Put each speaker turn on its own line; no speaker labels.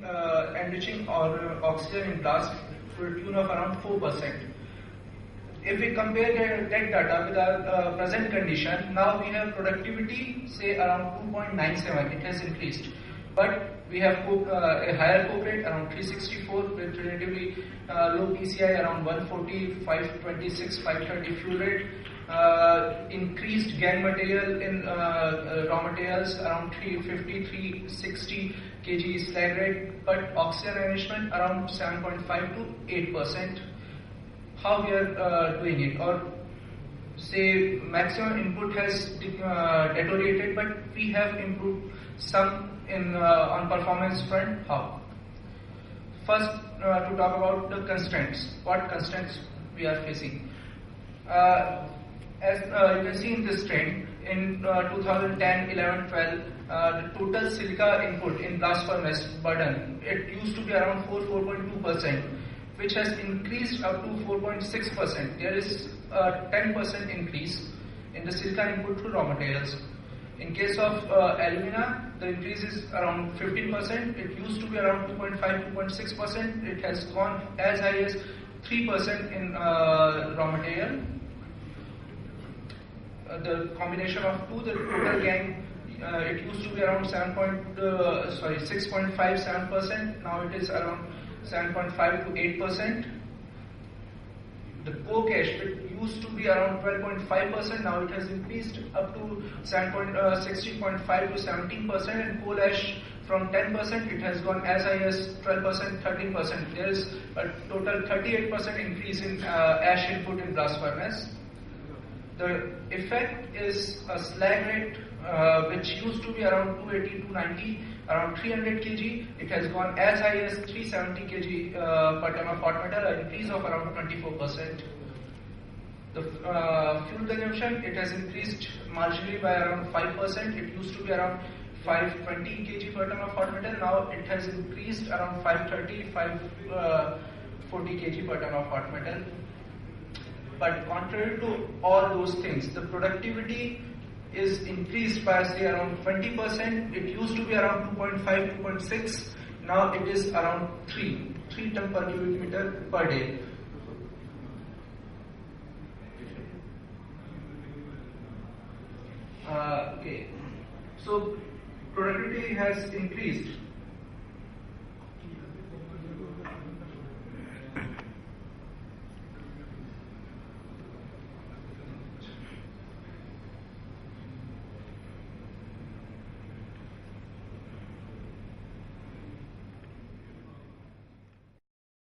enriching oxygen in blast to a tune of around 4%. If we compare that data with our present condition, now we have productivity say around 2.97, it has increased. But we have a higher coke rate around 364 with relatively low PCI around 140, 526, 530 fuel rate. Increased gang material in raw materials around 350, 360 kg slag rate, but oxygen enrichment around 7.5 to 8%. How we are doing it, or say maximum input has deteriorated, but we have improved some in on performance front. How? First, to talk about the constraints. What constraints we are facing? As you can see in this trend, in 2010, 11, 12, the total silica input in blast furnace burden, it used to be around 4.2%, which has increased up to 4.6%. There is a 10% increase in the silica input to raw materials. In case of alumina, the increase is around 15%. It used to be around 2.5, 2.6%. It has gone as high as 3% in raw material. The combination of two, the total gang, it used to be around 6.5, 7%. Now it is around 7.5 to 8%. The coke ash, it used to be around 12.5%. Now it has increased up to 16.5 to 17%. And coal ash from 10%, it has gone as high as 12%, 13%. There is a total 38% increase in ash input in blast furnace. The effect is a slag rate which used to be around 280, 290, around 300 kg. It has gone as high as 370 kg per ton of hot metal, an increase of around 24%. The fuel consumption, it has increased marginally by around 5%. It used to be around 520 kg per ton of hot metal. Now it has increased around 530, 540 kg per ton of hot metal. But contrary to all those things, the productivity is increased by say around 20%. It used to be around 2.5, 2.6. Now it is around 3 ton per cubic meter per day. Okay, so productivity has increased.